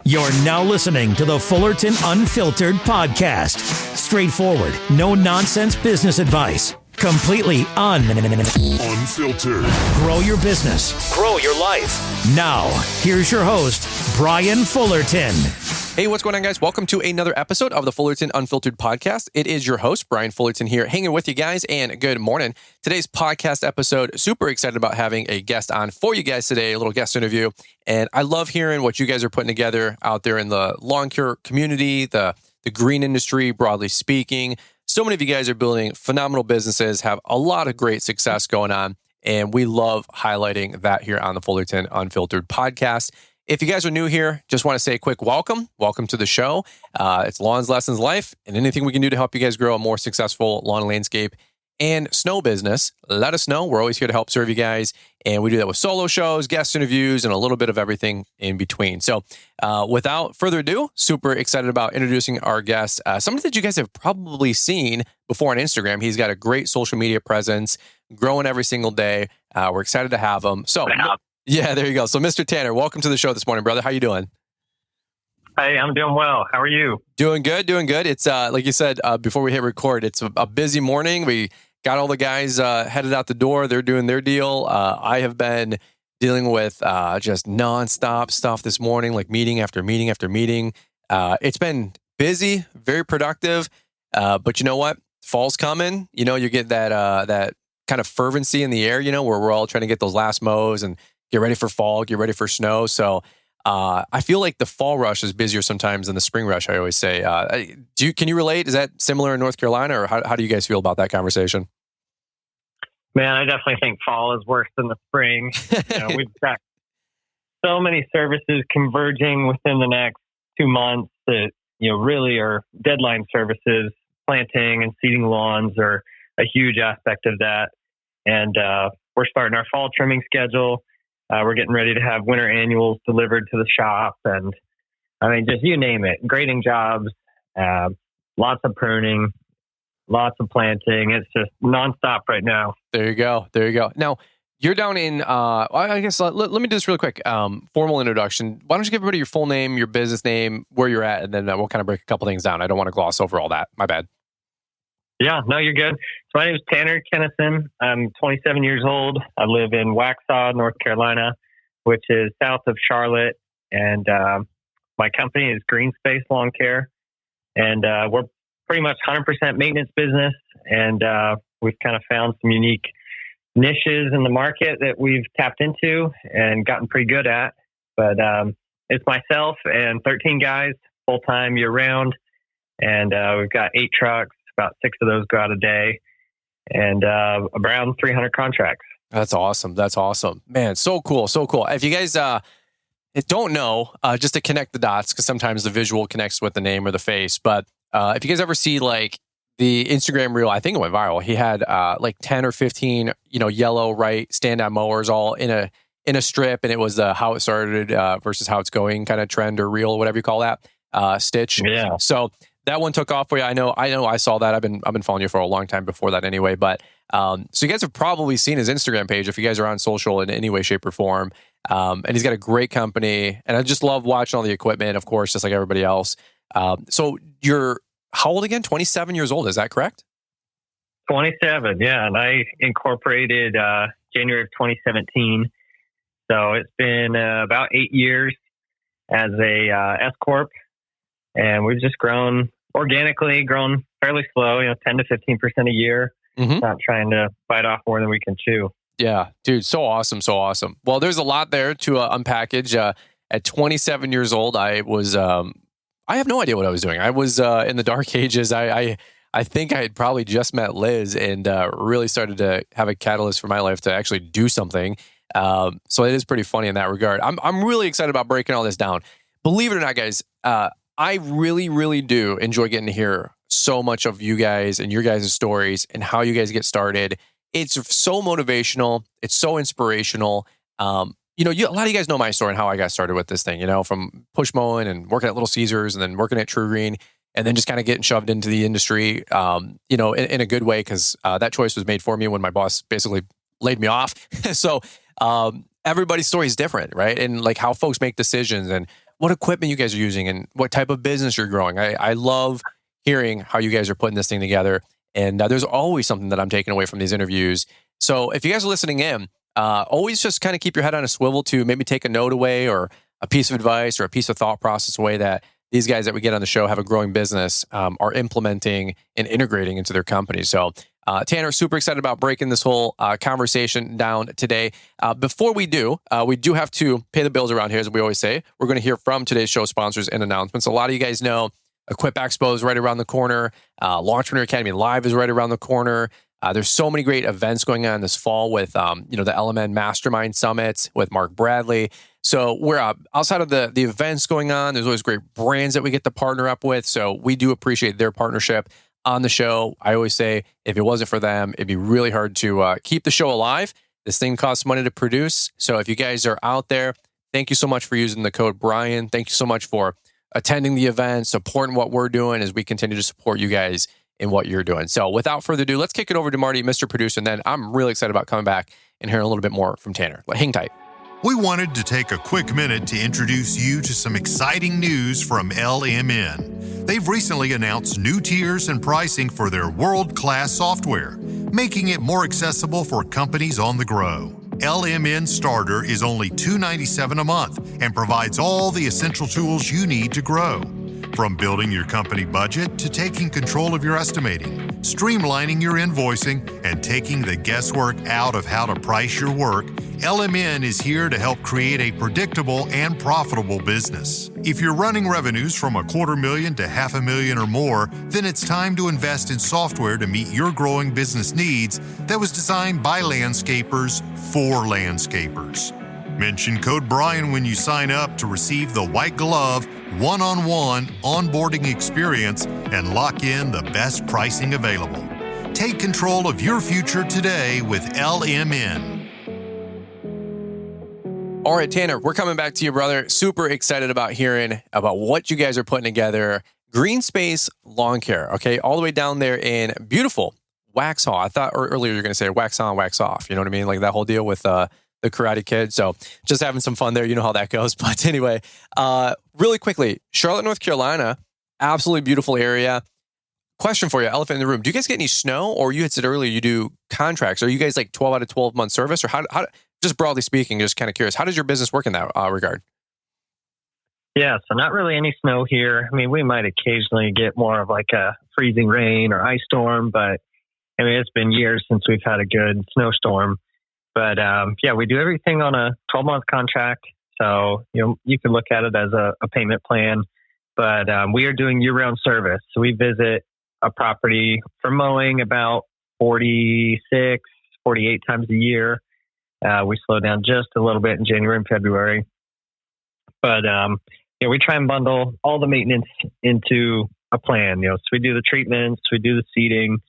You're now listening to the Fullerton Unfiltered podcast. Straightforward, no nonsense business advice. Completely unfiltered. Grow your business. Grow your life. Now, here's your host, Brian Fullerton. Hey, what's going on, guys? Welcome to another episode of the Fullerton Unfiltered podcast. It is your host, Brian Fullerton here, hanging with you guys, and good morning. Today's podcast episode, super excited about having a guest on for you guys today, a little guest interview. And I love hearing what you guys are putting together out there in the lawn care community, the green industry, broadly speaking. So many of you guys are building phenomenal businesses, have a lot of great success going on, and we love highlighting that here on the Fullerton Unfiltered podcast. If you guys are new here, just want to say a quick welcome. Welcome to the show. It's Lawns, Lessons, Life, and anything we can do to help you guys grow a more successful lawn, landscape, and snow business, let us know. We're always here to help serve you guys, and we do that with solo shows, guest interviews, and a little bit of everything in between. So without further ado, super excited about introducing our guest, somebody that you guys have probably seen before on Instagram. He's got a great social media presence, growing every single day. We're excited to have him. So yeah, there you go. So Mr. Tanner, welcome to the show this morning, brother. How you doing? Hey, I'm doing well. How are you? Doing good, doing good. It's like you said, before we hit record, it's a busy morning. We got all the guys headed out the door. They're doing their deal. I have been dealing with just nonstop stuff this morning, like meeting after meeting after meeting. It's been busy, very productive. But you know what? Fall's coming. You know, you get that kind of fervency in the air, you know, where we're all trying to get those last mows and get ready for fall, get ready for snow. So I feel like the fall rush is busier sometimes than the spring rush, I always say. Can you relate? Is that similar in North Carolina, or how do you guys feel about that conversation? Man, I definitely think fall is worse than the spring. You know, we've got so many services converging within the next 2 months that, you know, really are deadline services. Planting and seeding lawns are a huge aspect of that. And we're starting our fall trimming schedule. We're getting ready to have winter annuals delivered to the shop. And I mean, just you name it, grading jobs, lots of pruning, lots of planting. It's just nonstop right now. There you go. There you go. Now, you're down in, I guess, let me do this real quick. Formal introduction. Why don't you give everybody your full name, your business name, where you're at, and then we'll kind of break a couple things down. I don't want to gloss over all that. My bad. Yeah, no, you're good. So my name is Tanner Kenison. I'm 27 years old. I live in Waxhaw, North Carolina, which is south of Charlotte. And my company is Greenspace Lawn Care. And we're pretty much 100% maintenance business. And we've kind of found some unique niches in the market that we've tapped into and gotten pretty good at. But it's myself and 13 guys, full-time, year-round. And we've got 8 trucks. About 6 of those go out a day, and around 300 contracts. That's awesome. That's awesome, man. So cool. So cool. If you guys don't know, just to connect the dots, because sometimes the visual connects with the name or the face. But if you guys ever see like the Instagram reel, I think it went viral. He had like 10 or 15, yellow stand-on mowers all in a strip, and it was how it started versus how it's going kind of trend or reel, whatever you call that stitch. Yeah. So that one took off for you. I know. I saw that. I've been following you for a long time before that, anyway. But so you guys have probably seen his Instagram page if you guys are on social in any way, shape, or form. And he's got a great company, and I just love watching all the equipment, of course, just like everybody else. So you're how old again? 27 years old. Is that correct? 27. Yeah, and I incorporated January of 2017. So it's been about 8 years as a S corp, and we've just grown. Organically, grown fairly slow, 10 to 15% a year. Mm-hmm. Not trying to bite off more than we can chew. Yeah, dude, so awesome, so awesome. Well, there's a lot there to unpackage. At 27 years old, I was, I have no idea what I was doing. I was in the dark ages. I think I had probably just met Liz and really started to have a catalyst for my life to actually do something. So it is pretty funny in that regard. I'm really excited about breaking all this down. Believe it or not, guys, I really, really do enjoy getting to hear so much of you guys and your guys' stories and how you guys get started. It's so motivational. It's so inspirational. A lot of you guys know my story and how I got started with this thing, from push mowing and working at Little Caesars and then working at True Green and then just kind of getting shoved into the industry, in a good way because that choice was made for me when my boss basically laid me off. So everybody's story is different, right? And like how folks make decisions and what equipment you guys are using and what type of business you're growing. I love hearing how you guys are putting this thing together. And there's always something that I'm taking away from these interviews. So if you guys are listening in, always just kind of keep your head on a swivel to maybe take a note away or a piece of advice or a piece of thought process away that these guys that we get on the show have a growing business, are implementing and integrating into their company. So Tanner, super excited about breaking this whole conversation down today. Before we do have to pay the bills around here, as we always say. We're going to hear from today's show sponsors and announcements. A lot of you guys know Equip Expo is right around the corner. Launchpreneur Academy Live is right around the corner. There's so many great events going on this fall with, the LMN Mastermind Summits with Mark Bradley. So we're outside of the events going on. There's always great brands that we get to partner up with. So we do appreciate their partnership on the show. I always say, if it wasn't for them, it'd be really hard to keep the show alive. This thing costs money to produce. So if you guys are out there, thank you so much for using the code Brian. Thank you so much for attending the event, supporting what we're doing as we continue to support you guys in what you're doing. So without further ado, let's kick it over to Marty, Mr. Producer, and then I'm really excited about coming back and hearing a little bit more from Tanner. Hang tight. We wanted to take a quick minute to introduce you to some exciting news from LMN. They've recently announced new tiers and pricing for their world-class software, making it more accessible for companies on the grow. LMN Starter is only $297 a month and provides all the essential tools you need to grow. From building your company budget to taking control of your estimating, streamlining your invoicing, and taking the guesswork out of how to price your work, LMN is here to help create a predictable and profitable business. If you're running revenues from $250,000 to $500,000 or more, then it's time to invest in software to meet your growing business needs that was designed by landscapers for landscapers. Mention code Brian when you sign up to receive the white glove, one-on-one onboarding experience and lock in the best pricing available. Take control of your future today with LMN. All right, Tanner, we're coming back to you, brother. Super excited about hearing about what you guys are putting together. Greenspace Lawn Care, okay? All the way down there in beautiful Waxhaw. I thought earlier you were going to say wax on, wax off. You know what I mean? Like that whole deal with the Karate Kid. So just having some fun there. You know how that goes. But anyway, really quickly, Charlotte, North Carolina, absolutely beautiful area. Question for you, elephant in the room. Do you guys get any snow, or you had said earlier you do contracts? Are you guys like 12 out of 12 month service, or how just broadly speaking, just kind of curious, how does your business work in that regard? Yeah, so not really any snow here. I mean, we might occasionally get more of like a freezing rain or ice storm, but I mean, it's been years since we've had a good snowstorm. But yeah, we do everything on a 12-month contract. So, you can look at it as a payment plan. But we are doing year-round service. So we visit a property for mowing about 46, 48 times a year. We slow down just a little bit in January and February. But we try and bundle all the maintenance into a plan. So we do the treatments, we do the seeding,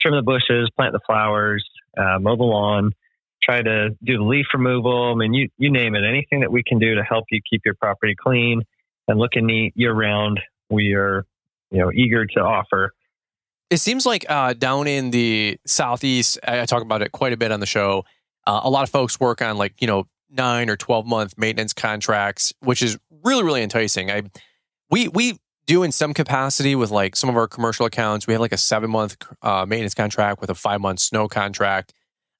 trim the bushes, plant the flowers, mow the lawn, try to do the leaf removal. I mean, you name it. Anything that we can do to help you keep your property clean and looking neat year round, we are eager to offer. It seems like down in the Southeast, I talk about it quite a bit on the show. A lot of folks work on 9 or 12 month maintenance contracts, which is really, really enticing. We do in some capacity with some of our commercial accounts. We have a 7-month maintenance contract with a 5-month snow contract.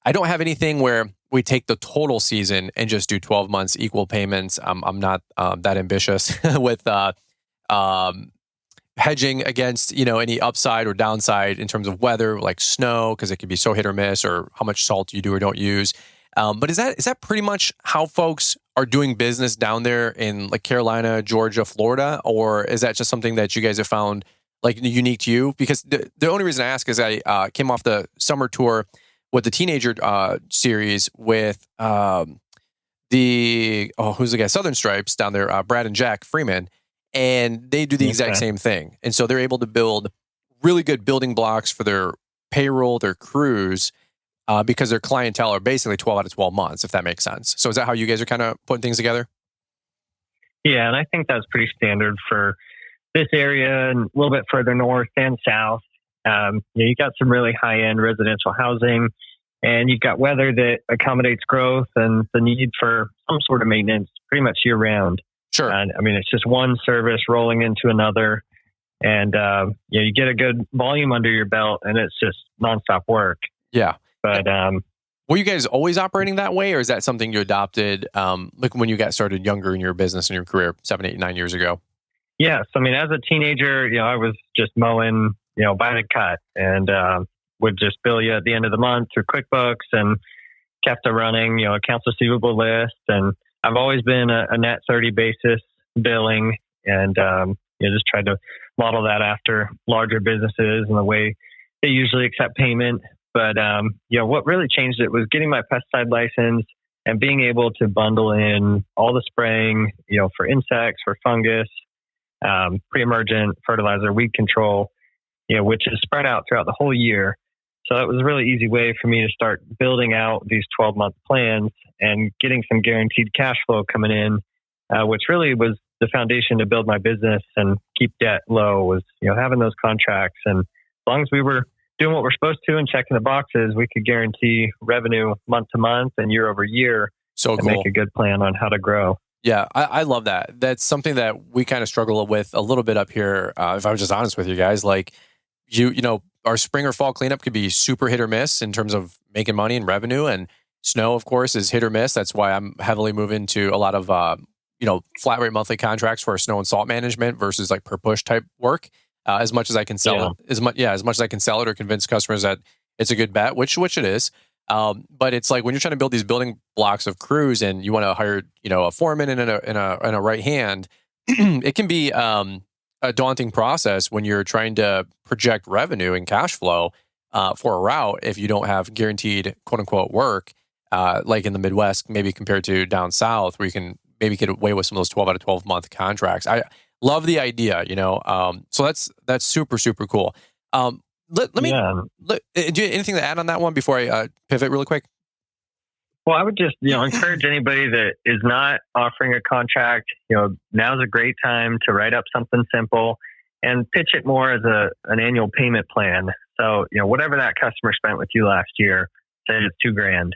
I don't have anything where we take the total season and just do 12 months equal payments. I'm not that ambitious with hedging against any upside or downside in terms of weather, like snow, because it can be so hit or miss, or how much salt you do or don't use. But is that pretty much how folks are doing business down there in Carolina, Georgia, Florida, or is that just something that you guys have found unique to you? Because the only reason I ask is I came off the summer tour with the teenager series with who's the guy, Southern Stripes down there, Brad and Jack Freeman. And they do the exact same thing. And so they're able to build really good building blocks for their payroll, their crews, because their clientele are basically 12 out of 12 months, if that makes sense. So is that how you guys are kind of putting things together? Yeah, and I think that's pretty standard for this area and a little bit further north and south. You got some really high-end residential housing, and you've got weather that accommodates growth and the need for some sort of maintenance pretty much year-round. Sure. And I mean, it's just one service rolling into another. And, you get a good volume under your belt and it's just nonstop work. Yeah. But, were you guys always operating that way, or is that something you adopted like when you got started younger in your business and your career 7, 8, 9 years ago? yeah. So, I mean, as a teenager, I was just mowing, by the cut and, would just bill you at the end of the month through QuickBooks and kept a running, accounts receivable list. And I've always been a net 30 basis billing and, just tried to model that after larger businesses and the way they usually accept payment. But, what really changed it was getting my pesticide license and being able to bundle in all the spraying, for insects, for fungus, pre-emergent fertilizer, weed control, which is spread out throughout the whole year. So that was a really easy way for me to start building out these 12-month plans and getting some guaranteed cash flow coming in, which really was the foundation to build my business and keep debt low was, having those contracts. And as long as we were doing what we're supposed to and checking the boxes, we could guarantee revenue month to month and year over year. So and cool. Make a good plan on how to grow. Yeah, I love that. That's something that we kind of struggle with a little bit up here. If I was just honest with you guys, like our spring or fall cleanup could be super hit or miss in terms of making money and revenue. And snow, of course, is hit or miss. That's why I'm heavily moving to a lot of, flat rate monthly contracts for snow and salt management versus like per push type work. As much as I can sell it, as much as I can sell it or convince customers that it's a good bet, which it is. But it's like when you're trying to build these building blocks of crews and you want to hire, a foreman and a right hand, it can be a daunting process when you're trying to project revenue and cash flow for a route if you don't have guaranteed quote unquote work, like in the Midwest, maybe compared to down south where you can maybe get away with some of those 12 out of 12 month contracts. I love the idea, so that's super, super cool. Let me, do you anything to add on that one before I pivot really quick? Well, I would just, encourage anybody that is not offering a contract, now's a great time to write up something simple and pitch it more as an annual payment plan. So, whatever that customer spent with you last year, say it's $2,000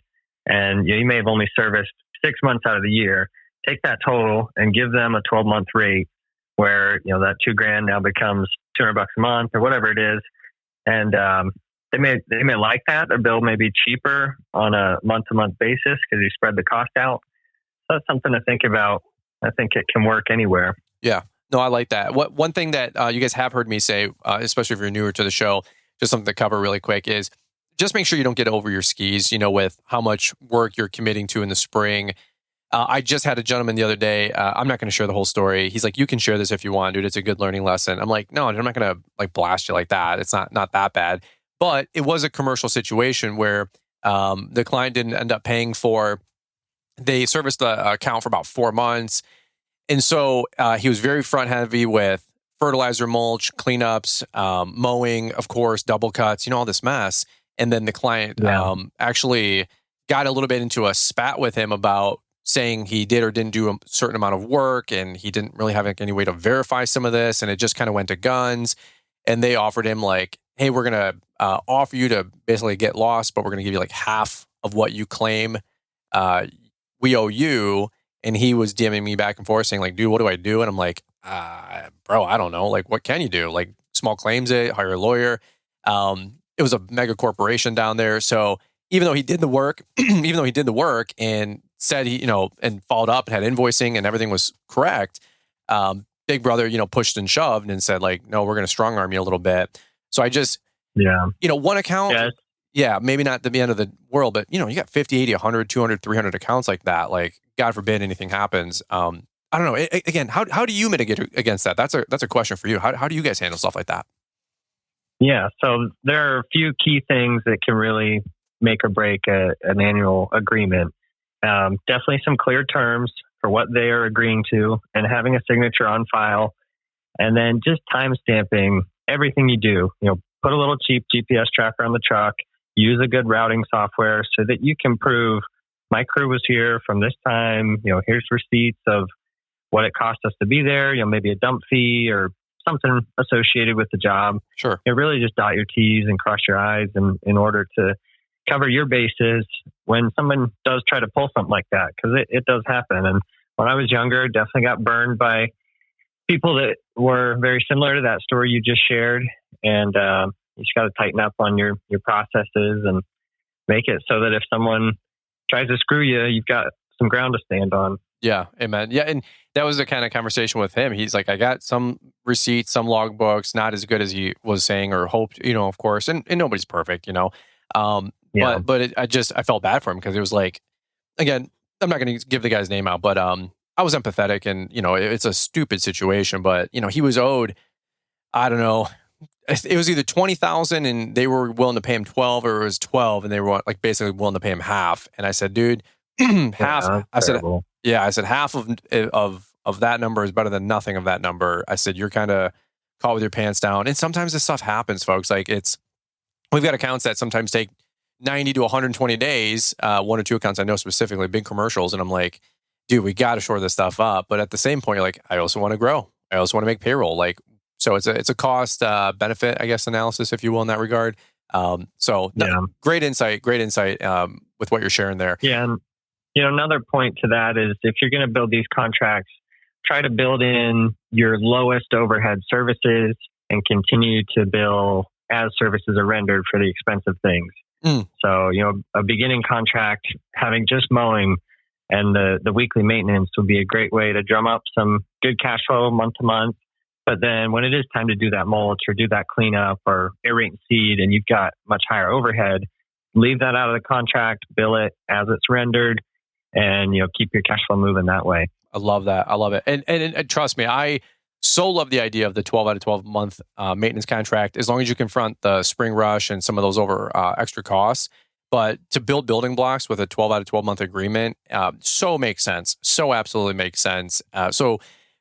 and you may have only serviced 6 months out of the year, take that total and give them a 12-month rate where, that $2,000 now becomes $200 a month or whatever it is. And, they may like that. Their bill may be cheaper on a month-to-month basis because you spread the cost out. So that's something to think about. I think it can work anywhere. Yeah. No, I like that. One thing that you guys have heard me say, especially if you're newer to the show, just something to cover really quick is just make sure you don't get over your skis, with how much work you're committing to in the spring. I just had a gentleman the other day. I'm not going to share the whole story. He's like, you can share this if you want, dude. It's a good learning lesson. I'm like, no, I'm not going to like blast you like that. It's not that bad. But it was a commercial situation where the client didn't end up paying for, they serviced the account for about 4 months. And so he was very front heavy with fertilizer, mulch, cleanups, mowing, of course, double cuts, all this mess. And then the client actually got a little bit into a spat with him about saying he did or didn't do a certain amount of work and he didn't really have any way to verify some of this. And it just kind of went to guns. And they offered him like, hey, we're going to offer you to basically get lost, but we're going to give you like half of what you claim we owe you. And he was DMing me back and forth saying like, dude, what do I do? And I'm like, bro, I don't know. Like, what can you do? Like small claims it, hire a lawyer. It was a mega corporation down there. So even though he did the work, and said he, and followed up and had invoicing and everything was correct, Big Brother, pushed and shoved and said like, no, we're going to strong arm you a little bit. So I just, one account, maybe not the end of the world, but you got 50, 80, 100, 200, 300 accounts like that. Like, God forbid anything happens. I don't know. Again, how do you mitigate against that? That's a question for you. How do you guys handle stuff like that? Yeah. So there are a few key things that can really make or break an annual agreement. Definitely some clear terms for what they are agreeing to and having a signature on file. And then just time stamping everything you do. Put a little cheap GPS tracker on the truck, use a good routing software so that you can prove my crew was here from this time. Here's receipts of what it cost us to be there, maybe a dump fee or something associated with the job. Sure. Really just dot your T's and cross your I's in order to cover your bases when someone does try to pull something like that, because it does happen. And when I was younger, definitely got burned by people that were very similar to that story you just shared. And you just got to tighten up on your processes and make it so that if someone tries to screw you, you've got some ground to stand on. Yeah, amen. Yeah, and that was the kind of conversation with him. He's like, I got some receipts, some logbooks, not as good as he was saying or hoped, of course. And nobody's perfect, Yeah. But I felt bad for him because it was like, again, I'm not going to give the guy's name out, but I was empathetic, and it's a stupid situation, but he was owed, I don't know, it was either 20,000 and they were willing to pay him 12, or it was 12 and they were like basically willing to pay him half. And I said, dude, half. Yeah, I said, terrible. yeah, I said half of that number is better than nothing of that number. I said, you're kind of caught with your pants down. And sometimes this stuff happens, folks. Like we've got accounts that sometimes take 90 to 120 days, one or two accounts I know specifically, big commercials. And I'm like, dude, we got to shore this stuff up. But at the same point, you're like, I also want to grow. I also want to make payroll. So it's a cost benefit, I guess, analysis, if you will, in that regard. Great insight with what you're sharing there. Yeah. And, another point to that is if you're going to build these contracts, try to build in your lowest overhead services and continue to bill as services are rendered for the expensive things. So, a beginning contract, having just mowing and the weekly maintenance would be a great way to drum up some good cash flow month to month. But then when it is time to do that mulch or do that cleanup or aerate and seed, and you've got much higher overhead, leave that out of the contract, bill it as it's rendered, and keep your cash flow moving that way. I love that. I love it. And trust me, I so love the idea of the 12 out of 12 month maintenance contract, as long as you confront the spring rush and some of those extra costs. But to build building blocks with a 12 out of 12 month agreement, so makes sense. So absolutely makes sense. So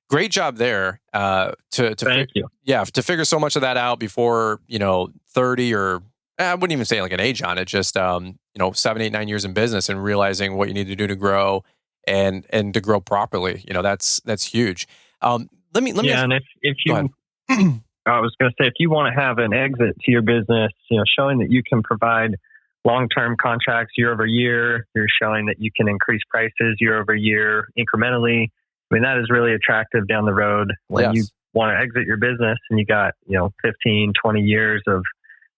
great job there. Thank you. Yeah, to figure so much of that out before 30, or I wouldn't even say like an age on it, just 7, 8, 9 years in business and realizing what you need to do to grow and to grow properly. That's huge. Let me. Yeah, and if you, I was going to say, if you want to have an exit to your business, showing that you can provide long-term contracts year over year, you're showing that you can increase prices year over year incrementally. I mean, that is really attractive down the road when you want to exit your business and you got, 15, 20 years of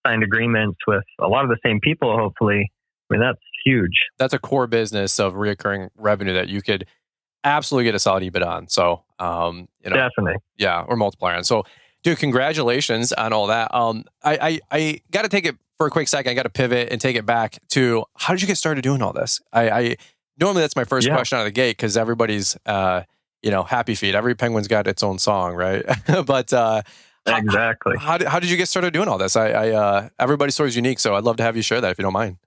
signed agreements with a lot of the same people, hopefully. I mean, that's huge. That's a core business of recurring revenue that you could absolutely get a solid EBIT on. So, definitely. Yeah, or multiplier on. So, dude, congratulations on all that. I got to take it for a quick second. I got to pivot and take it back to, how did you get started doing all this? I normally that's my first question out of the gate, because everybody's, happy feet. Every penguin's got its own song, right? But exactly. How did you get started doing all this? Everybody's story is unique, so I'd love to have you share that if you don't mind.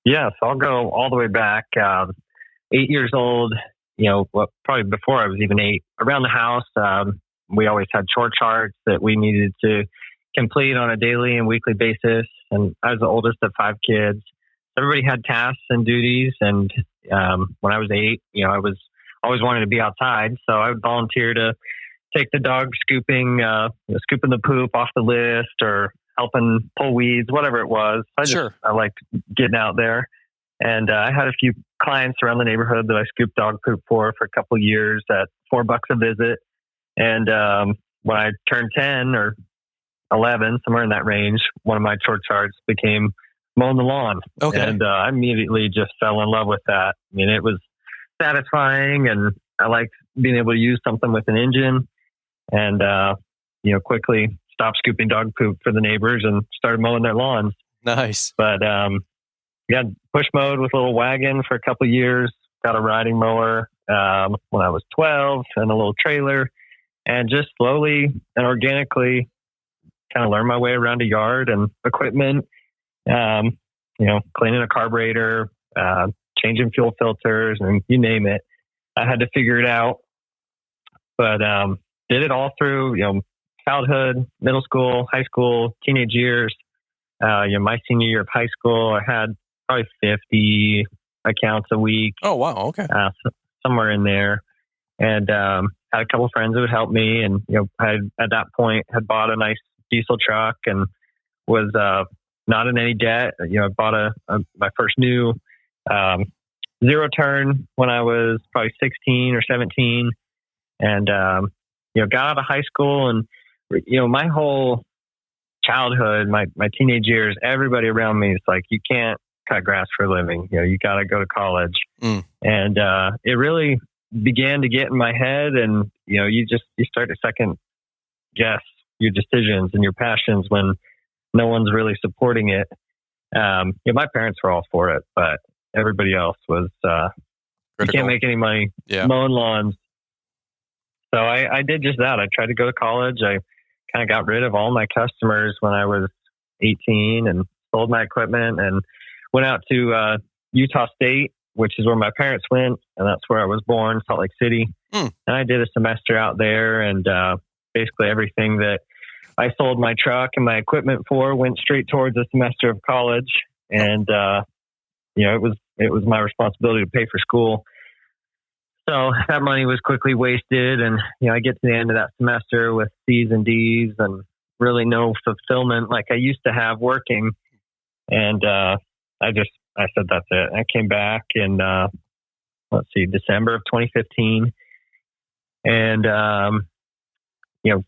Yeah, so I'll go all the way back. 8 years old, probably before I was even 8. Around the house, we always had chore charts that we needed to complete on a daily and weekly basis. And I was the oldest of 5 kids. Everybody had tasks and duties. And when I was 8, I was always wanting to be outside. So I would volunteer to take the dog scooping the poop off the list, or helping pull weeds, whatever it was. I liked getting out there. And I had a few clients around the neighborhood that I scooped dog poop for a couple of years at $4 a visit. And when I turned 10 or 11, somewhere in that range, one of my chore charts became mowing the lawn. Okay. And I immediately just fell in love with that. I mean, it was satisfying, and I liked being able to use something with an engine, and quickly stopped scooping dog poop for the neighbors and started mowing their lawns. Nice. But got push mowed with a little wagon for a couple of years. Got a riding mower when I was 12, and a little trailer, and just slowly and organically kind of learned my way around a yard and equipment. Cleaning a carburetor, changing fuel filters, and you name it. I had to figure it out, but did it all through childhood, middle school, high school, teenage years. My senior year of high school, I had probably 50 accounts a week. Oh, wow. Okay. Somewhere in there. And had a couple of friends that would help me. And, I at that point had bought a nice diesel truck and was not in any debt. I bought my first new zero turn when I was probably 16 or 17, and got out of high school, and my whole childhood, my teenage years, everybody around me is like, you can't cut grass for a living. You got to go to college. And it really began to get in my head, and you start to second guess your decisions and your passions when no one's really supporting it. My parents were all for it, but everybody else was you can't make any money mowing lawns. So I did just that. I tried to go to college. I kind of got rid of all my customers when I was 18 and sold my equipment and went out to Utah State, which is where my parents went, and that's where I was born, Salt Lake City. And I did a semester out there, and basically everything that I sold my truck and my equipment for went straight towards a semester of college. And it was my responsibility to pay for school. So that money was quickly wasted, and I get to the end of that semester with C's and D's and really no fulfillment like I used to have working. And I said that's it. I came back in December of 2015, and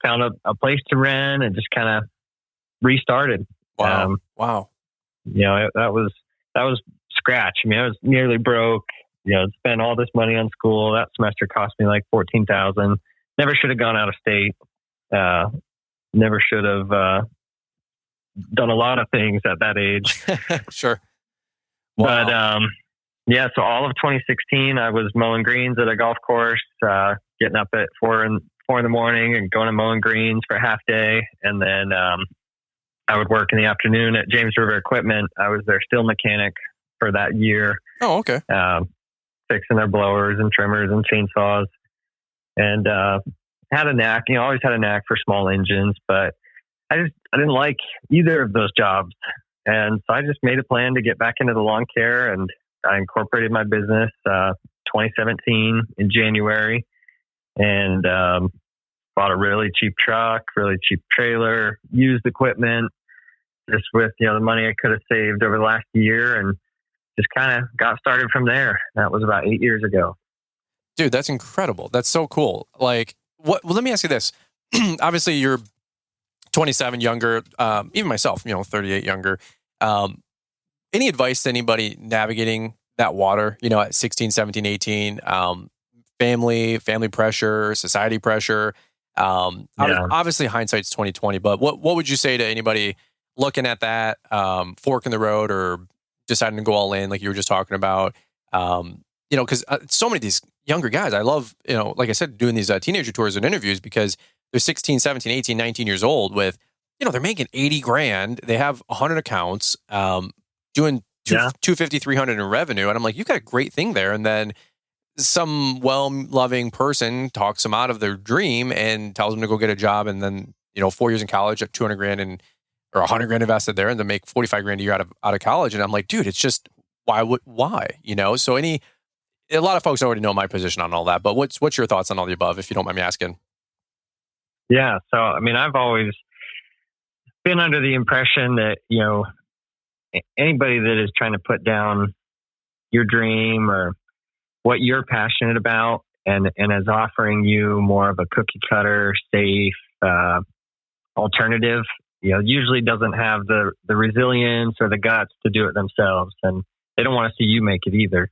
found a place to rent and just kind of restarted. Wow! That was scratch. I mean, I was nearly broke. Spent all this money on school. That semester cost me like $14,000. Never should have gone out of state. Never should have done a lot of things at that age. Sure. Wow. But so all of 2016, I was mowing greens at a golf course, getting up at 4 in the morning and going and mowing greens for a half day, and then I would work in the afternoon at James River Equipment. I was their steel mechanic for that year. Oh, okay. Fixing their blowers and trimmers and chainsaws, and had a knack. Always had a knack for small engines, but I didn't like either of those jobs, and so I just made a plan to get back into the lawn care, and I incorporated my business 2017 in January, and bought a really cheap truck, really cheap trailer, used equipment, just with the money I could have saved over the last year, and just kind of got started from there. That was about 8 years ago. Dude, that's incredible. That's so cool. Like, well, let me ask you this. Obviously, you're 27, younger, even myself, 38, younger. Any advice to anybody navigating that water, at 16, 17, 18, family pressure, society pressure? Obviously, hindsight's 2020, but what would you say to anybody looking at that fork in the road or deciding to go all in, like you were just talking about? Because so many of these younger guys, I love, like I said, doing these teenager tours and interviews because they're 16, 17, 18, 19 years old with, they're making 80 grand. They have 100 accounts, doing 250, 300 in revenue. And I'm like, you've got a great thing there. And then some well-loving person talks them out of their dream and tells them to go get a job. And then, 4 years in college at 200 grand or 100 grand invested there, and then make 45 grand a year out of college. And I'm like, dude, it's just, why? So a lot of folks already know my position on all that, but what's your thoughts on all the above, if you don't mind me asking? Yeah. So, I mean, I've always been under the impression that, anybody that is trying to put down your dream or what you're passionate about and is offering you more of a cookie cutter, safe, alternative, usually doesn't have the resilience or the guts to do it themselves. And they don't want to see you make it either.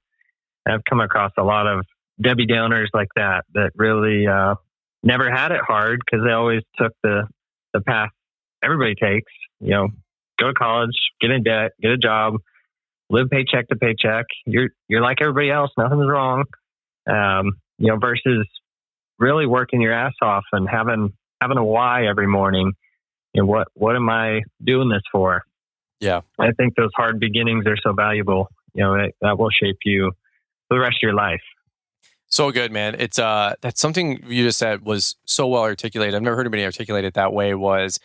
I've come across a lot of Debbie Downers like that really never had it hard because they always took the path everybody takes, go to college, get in debt, get a job, live paycheck to paycheck. You're like everybody else. Nothing's wrong. Versus really working your ass off and having a why every morning. What am I doing this for? Yeah. I think those hard beginnings are so valuable. That will shape you for the rest of your life. So good, man. It's that's something you just said was so well articulated. I've never heard anybody articulate it that way. Was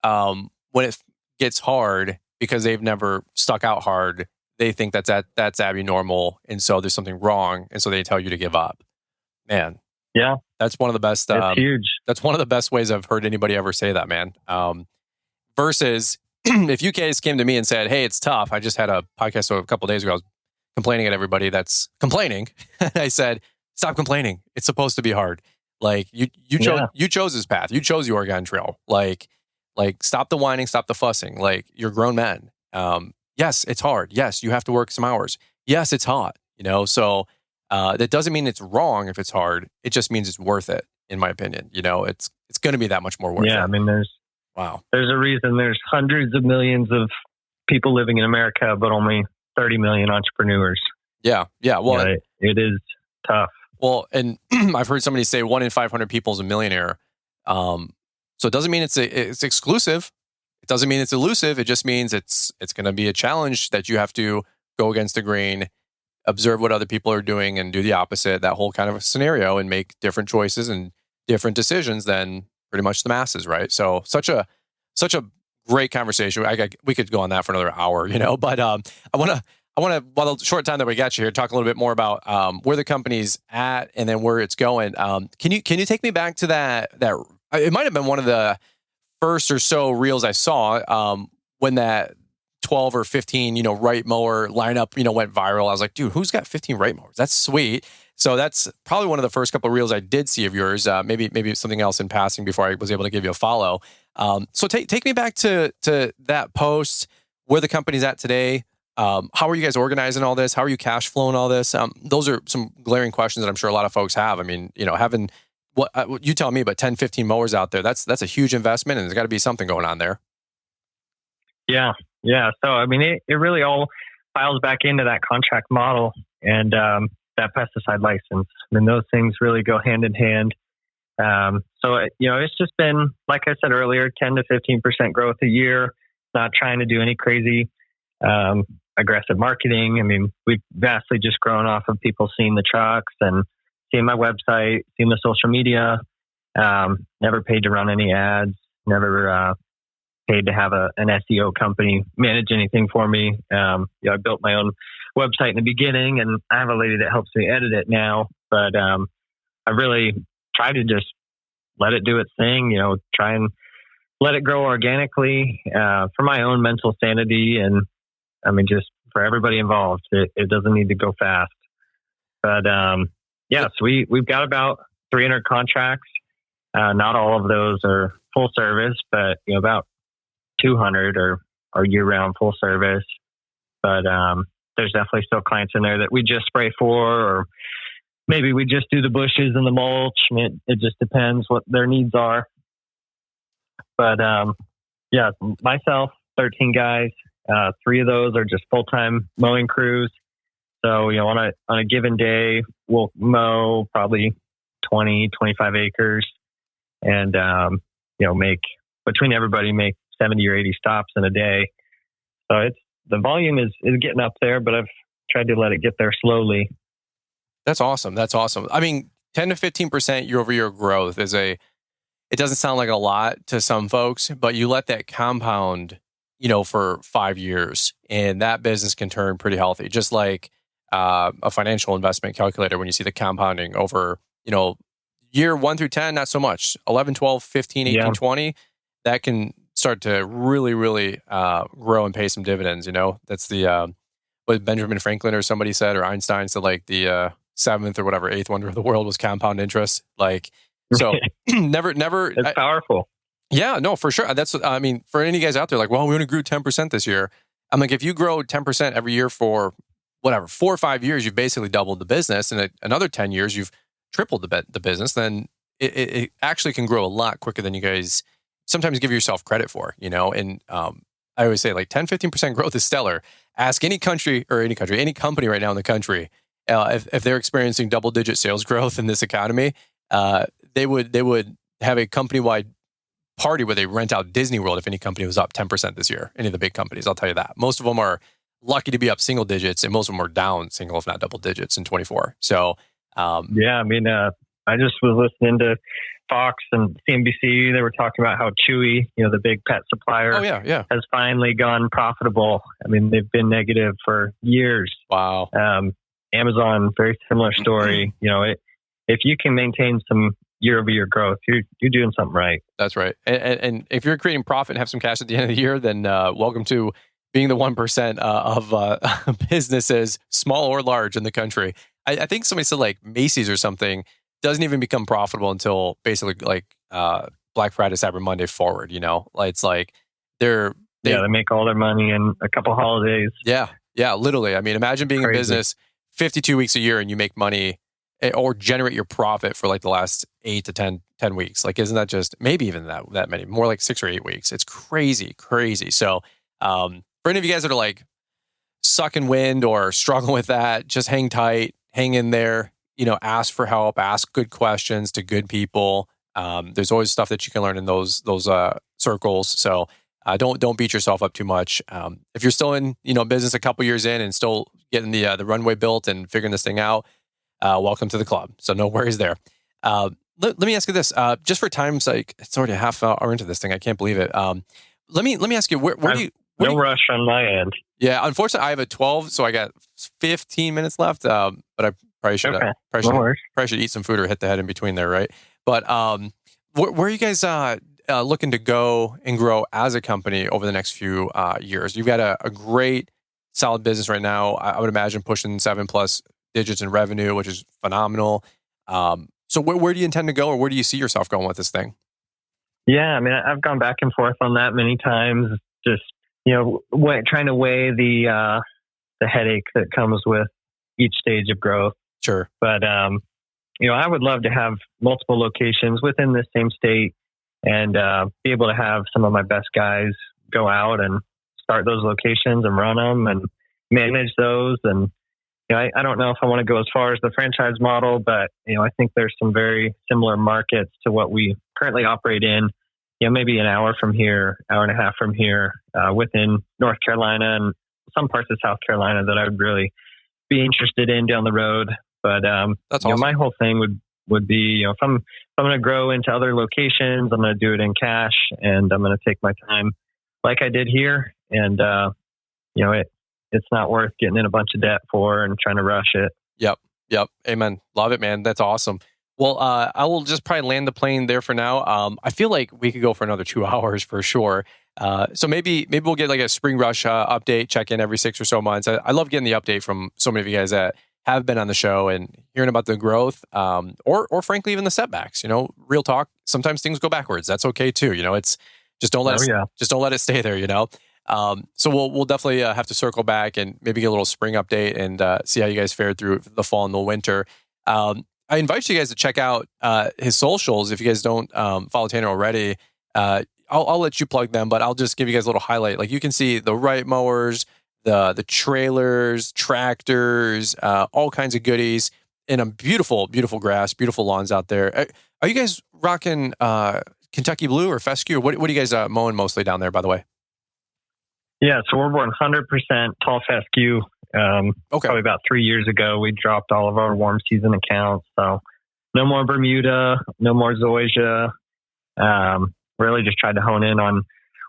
when it gets hard because they've never stuck out hard, they think that's abnormal, and so there's something wrong, and so they tell you to give up. Man, yeah, that's one of the best. It's huge. That's one of the best ways I've heard anybody ever say that, man. Versus if you guys came to me and said, "Hey, it's tough." I just had a podcast a couple of days ago. I was complaining at everybody that's complaining. I said, stop complaining. It's supposed to be hard. Like you chose this path. You chose the Oregon Trail. Like stop the whining, stop the fussing. Like you're grown men. Yes, it's hard. Yes, you have to work some hours. Yes, it's hot. So that doesn't mean it's wrong if it's hard. It just means it's worth it, in my opinion. It's going to be that much more worth it. Yeah, I mean, there's a reason there's hundreds of millions of people living in America, but only 30 million entrepreneurs. Yeah. Well, it is tough. Well, and I've heard somebody say 1 in 500 people is a millionaire. So it doesn't mean it's exclusive. It doesn't mean it's elusive. It just means it's going to be a challenge that you have to go against the grain, observe what other people are doing, and do the opposite. That whole kind of scenario, and make different choices and different decisions than pretty much the masses, right? So such a great conversation. We could go on that for another hour, But I want to, while the short time that we got you here, talk a little bit more about where the company's at and then where it's going. Can you take me back to that? It might have been one of the first or so reels I saw when that 12 or 15, right mower lineup, went viral. I was like, dude, who's got 15 right mowers? That's sweet. So that's probably one of the first couple of reels I did see of yours. Maybe something else in passing before I was able to give you a follow. So take me back to that post, where the company's at today. How are you guys organizing all this? How are you cash flowing all this? Those are some glaring questions that I'm sure a lot of folks have. I mean, having what you tell me, but 10, 15 mowers out there, that's a huge investment, and there's got to be something going on there. Yeah. So, I mean, it really all files back into that contract model and that pesticide license. I mean, those things really go hand in hand. So, it's just been, like I said earlier, 10 to 15% growth a year, not trying to do any crazy aggressive marketing. I mean, we've vastly just grown off of people seeing the trucks and seeing my website, seeing the social media. Never paid to run any ads, never paid to have an SEO company manage anything for me. I built my own website in the beginning, and I have a lady that helps me edit it now. But I really try to just let it do its thing, try and let it grow organically for my own mental sanity. And I mean, just for everybody involved, it doesn't need to go fast. But so we've got about 300 contracts. Not all of those are full service, but about 200 are year-round full service. But there's definitely still clients in there that we just spray for, or maybe we just do the bushes and the mulch. I mean, it just depends what their needs are. But myself, 13 guys. 3 of those are just full-time mowing crews. So, on a given day, we'll mow probably 20, 25 acres and, make 70 or 80 stops in a day. So the volume is getting up there, but I've tried to let it get there slowly. That's awesome. I mean, 10 to 15% year-over-year growth it doesn't sound like a lot to some folks, but you let that compound, for 5 years, and that business can turn pretty healthy. Just like a financial investment calculator, when you see the compounding over, year 1 through 10, not so much. 11, 12, 15, 18, 20, that can start to really, really grow and pay some dividends. That's the what Benjamin Franklin or somebody said, or Einstein said, like the 7th or whatever 8th wonder of the world was compound interest. Like, so never. It's powerful. Yeah, no, for sure. That's, I mean, for any guys out there, like, well, we only grew 10% this year. I'm like, if you grow 10% every year for 4 or 5 years, you've basically doubled the business, and another 10 years, you've tripled the business. Then it actually can grow a lot quicker than you guys sometimes give yourself credit for, And I always say, like, 10, 15% growth is stellar. Ask any company right now in the country, if they're experiencing double-digit sales growth in this economy, they would have a company-wide party where they rent out Disney World if any company was up 10% this year. Any of the big companies, I'll tell you that. Most of them are lucky to be up single digits, and most of them are down single, if not double digits in 24. So, I mean, I just was listening to Fox and CNBC. They were talking about how Chewy, the big pet supplier, has finally gone profitable. I mean, they've been negative for years. Wow. Amazon, very similar story. If you can maintain some year-over-year growth, you're doing something right. That's right. And if you're creating profit and have some cash at the end of the year, then welcome to being the 1% of businesses, small or large, in the country. I think somebody said like Macy's or something doesn't even become profitable until basically like Black Friday, Cyber Monday forward. Like, it's like they make all their money in a couple holidays. Yeah, literally. I mean, imagine being in business 52 weeks a year and you make money or generate your profit for like the last 8 to 10 weeks. Like, isn't that just maybe even that many, more like 6 or 8 weeks? It's crazy. So for any of you guys that are like sucking wind or struggling with that, just hang tight, hang in there, ask for help, ask good questions to good people. There's always stuff that you can learn in those circles. So don't beat yourself up too much. If you're still in business a couple years in and still getting the runway built and figuring this thing out, welcome to the club. So no worries there. Let me ask you this, just for time's sake. It's already a half hour into this thing. I can't believe it. Let me ask you, where do you? No rush on my end. Yeah, unfortunately, I have a 12, so I got 15 minutes left. But I probably should eat some food or hit the head in between there, right? But where are you guys looking to go and grow as a company over the next few years? You've got a great, solid business right now. I would imagine pushing 7+ digits in revenue, which is phenomenal. So where do you intend to go, or where do you see yourself going with this thing? Yeah, I mean, I've gone back and forth on that many times. Just trying to weigh the headache that comes with each stage of growth. Sure. But I would love to have multiple locations within the same state and be able to have some of my best guys go out and start those locations and run them and manage those. And I don't know if I want to go as far as the franchise model, but I think there's some very similar markets to what we currently operate in. Maybe an hour from here, hour and a half from here, within North Carolina and some parts of South Carolina that I would really be interested in down the road. But that's awesome. My whole thing would be, if I'm going to grow into other locations, I'm going to do it in cash, and I'm going to take my time, like I did here. And it's not worth getting in a bunch of debt for and trying to rush it. Yep. Amen. Love it, man. That's awesome. Well, I will just probably land the plane there for now. I feel like we could go for another 2 hours for sure. So maybe we'll get like a spring rush update, check in every 6 or so months. I love getting the update from so many of you guys that have been on the show and hearing about the growth, or frankly, even the setbacks. Real talk. Sometimes things go backwards. That's okay too. It's just don't let it stay there. So we'll definitely have to circle back and maybe get a little spring update and see how you guys fared through the fall and the winter. I invite you guys to check out his socials. If you guys don't follow Tanner already, I'll let you plug them, but I'll just give you guys a little highlight. Like, you can see the right mowers, the trailers, tractors, all kinds of goodies, and a beautiful, beautiful grass, beautiful lawns out there. Are you guys rocking Kentucky Blue or Fescue? What are you guys mowing mostly down there, by the way? Yeah, so we're 100% tall fescue. Probably about 3 years ago, we dropped all of our warm season accounts. So no more Bermuda, no more Zoysia. Really just tried to hone in on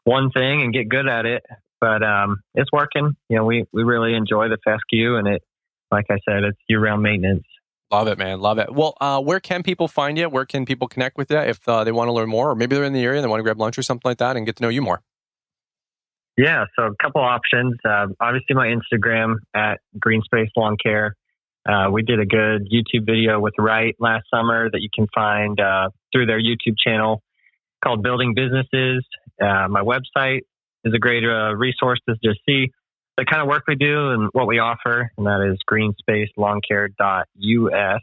one thing and get good at it. But it's working. We really enjoy the fescue, and it, like I said, it's year-round maintenance. Love it, man. Love it. Well, where can people find you? Where can people connect with you if they want to learn more? Or maybe they're in the area and they want to grab lunch or something like that and get to know you more. Yeah, so a couple options. Obviously, my Instagram at Greenspace Lawn Care. We did a good YouTube video with Wright last summer that you can find through their YouTube channel called Building Businesses. My website is a great resource to just see the kind of work we do and what we offer, and that is greenspacelawn.care.us.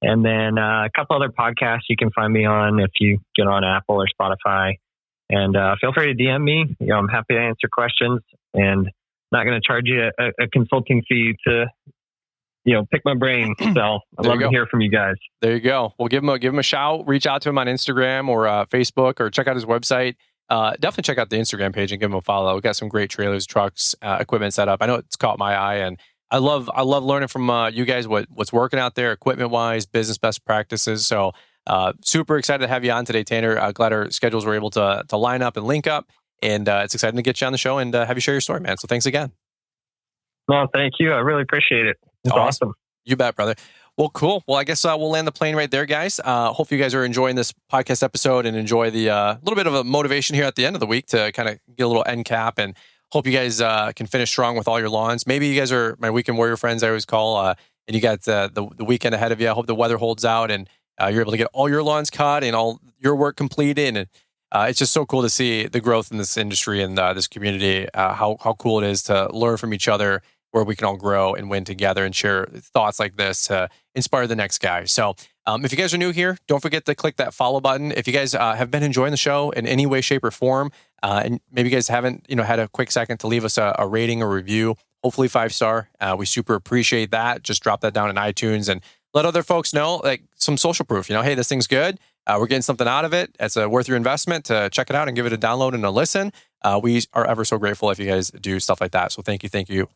And then a couple other podcasts you can find me on if you get on Apple or Spotify. And feel free to DM me. I'm happy to answer questions, and not going to charge you a consulting fee to, pick my brain. So I'd love to hear from you guys. There you go. Well, give him a shout. Reach out to him on Instagram or Facebook, or check out his website. Definitely check out the Instagram page and give him a follow. We've got some great trailers, trucks, equipment set up. I know it's caught my eye, and I love learning from you guys what's working out there, equipment wise, business best practices. So. Super excited to have you on today, Tanner. Glad our schedules were able to line up and link up, and it's exciting to get you on the show and have you share your story, man. So thanks again. Well, thank you. I really appreciate it. It's awesome. You bet, brother. Well, cool. Well, I guess we'll land the plane right there, guys. Hopefully you guys are enjoying this podcast episode and enjoy the little bit of a motivation here at the end of the week to kind of get a little end cap, and hope you guys can finish strong with all your lawns. Maybe you guys are my weekend warrior friends, I always call, and you got the weekend ahead of you. I hope the weather holds out and you're able to get all your lawns cut and all your work completed. And it's just so cool to see the growth in this industry and this community, how cool it is to learn from each other, where we can all grow and win together and share thoughts like this to inspire the next guy. So if you guys are new here, don't forget to click that follow button. If you guys have been enjoying the show in any way, shape, or form, and maybe you guys haven't had a quick second to leave us a rating or review, hopefully 5-star. We super appreciate that. Just drop that down in iTunes and let other folks know, like some social proof, hey, this thing's good. We're getting something out of it. It's worth your investment to check it out and give it a download and a listen. We are ever so grateful if you guys do stuff like that. So thank you.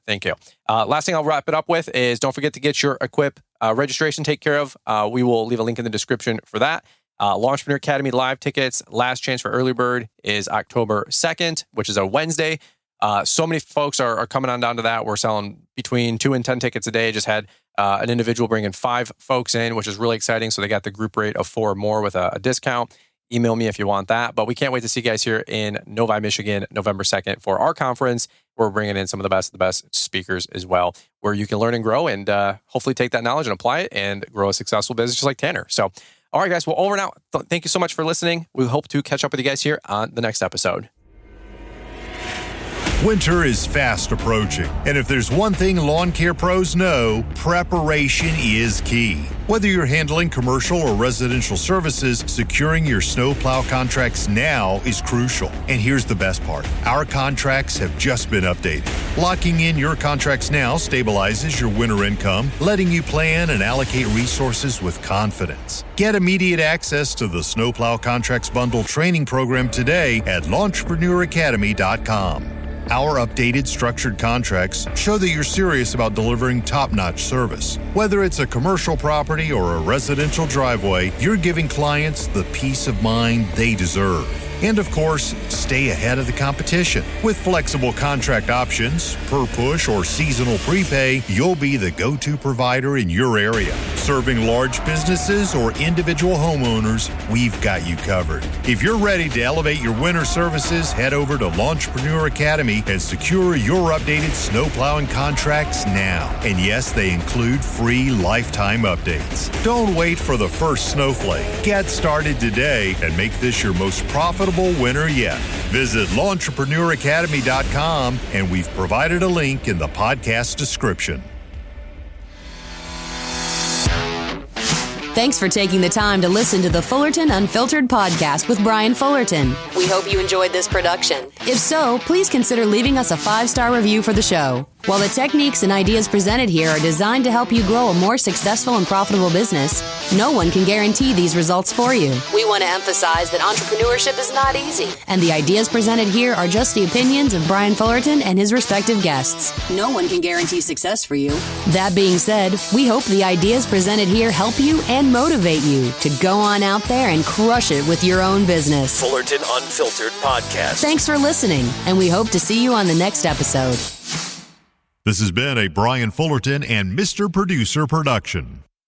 Last thing I'll wrap it up with is don't forget to get your Equip registration taken care of. We will leave a link in the description for that. Launchpreneur Academy live tickets, last chance for early bird is October 2nd, which is a Wednesday. So many folks are coming on down to that. We're selling between 2 and 10 tickets a day. Just had an individual bringing 5 folks in, which is really exciting. So they got the group rate of 4 or more with a discount. Email me if you want that. But we can't wait to see you guys here in Novi, Michigan, November 2nd for our conference. We're bringing in some of the best speakers as well, where you can learn and grow and hopefully take that knowledge and apply it and grow a successful business just like Tanner. So, all right, guys, well, over and out. Thank you so much for listening. We hope to catch up with you guys here on the next episode. Winter is fast approaching, and if there's one thing lawn care pros know, preparation is key. Whether you're handling commercial or residential services, securing your snowplow contracts now is crucial. And here's the best part. Our contracts have just been updated. Locking in your contracts now stabilizes your winter income, letting you plan and allocate resources with confidence. Get immediate access to the Snowplow Contracts Bundle training program today at launchpreneuracademy.com. Our updated structured contracts show that you're serious about delivering top-notch service. Whether it's a commercial property or a residential driveway, you're giving clients the peace of mind they deserve. And of course, stay ahead of the competition. With flexible contract options, per push or seasonal prepay, you'll be the go-to provider in your area. Serving large businesses or individual homeowners, we've got you covered. If you're ready to elevate your winter services, head over to Launchpreneur Academy and secure your updated snowplowing contracts now. And yes, they include free lifetime updates. Don't wait for the first snowflake. Get started today and make this your most profitable winner yet. Visit launchpreneuracademy.com and we've provided a link in the podcast description. Thanks for taking the time to listen to the Fullerton Unfiltered podcast with Brian Fullerton. We hope you enjoyed this production. If so, please consider leaving us a 5-star review for the show. While the techniques and ideas presented here are designed to help you grow a more successful and profitable business, no one can guarantee these results for you. We want to emphasize that entrepreneurship is not easy, and the ideas presented here are just the opinions of Brian Fullerton and his respective guests. No one can guarantee success for you. That being said, we hope the ideas presented here help you and motivate you to go on out there and crush it with your own business. Fullerton Unfiltered Podcast. Thanks for listening, and we hope to see you on the next episode. This has been a Brian Fullerton and Mr. Producer production.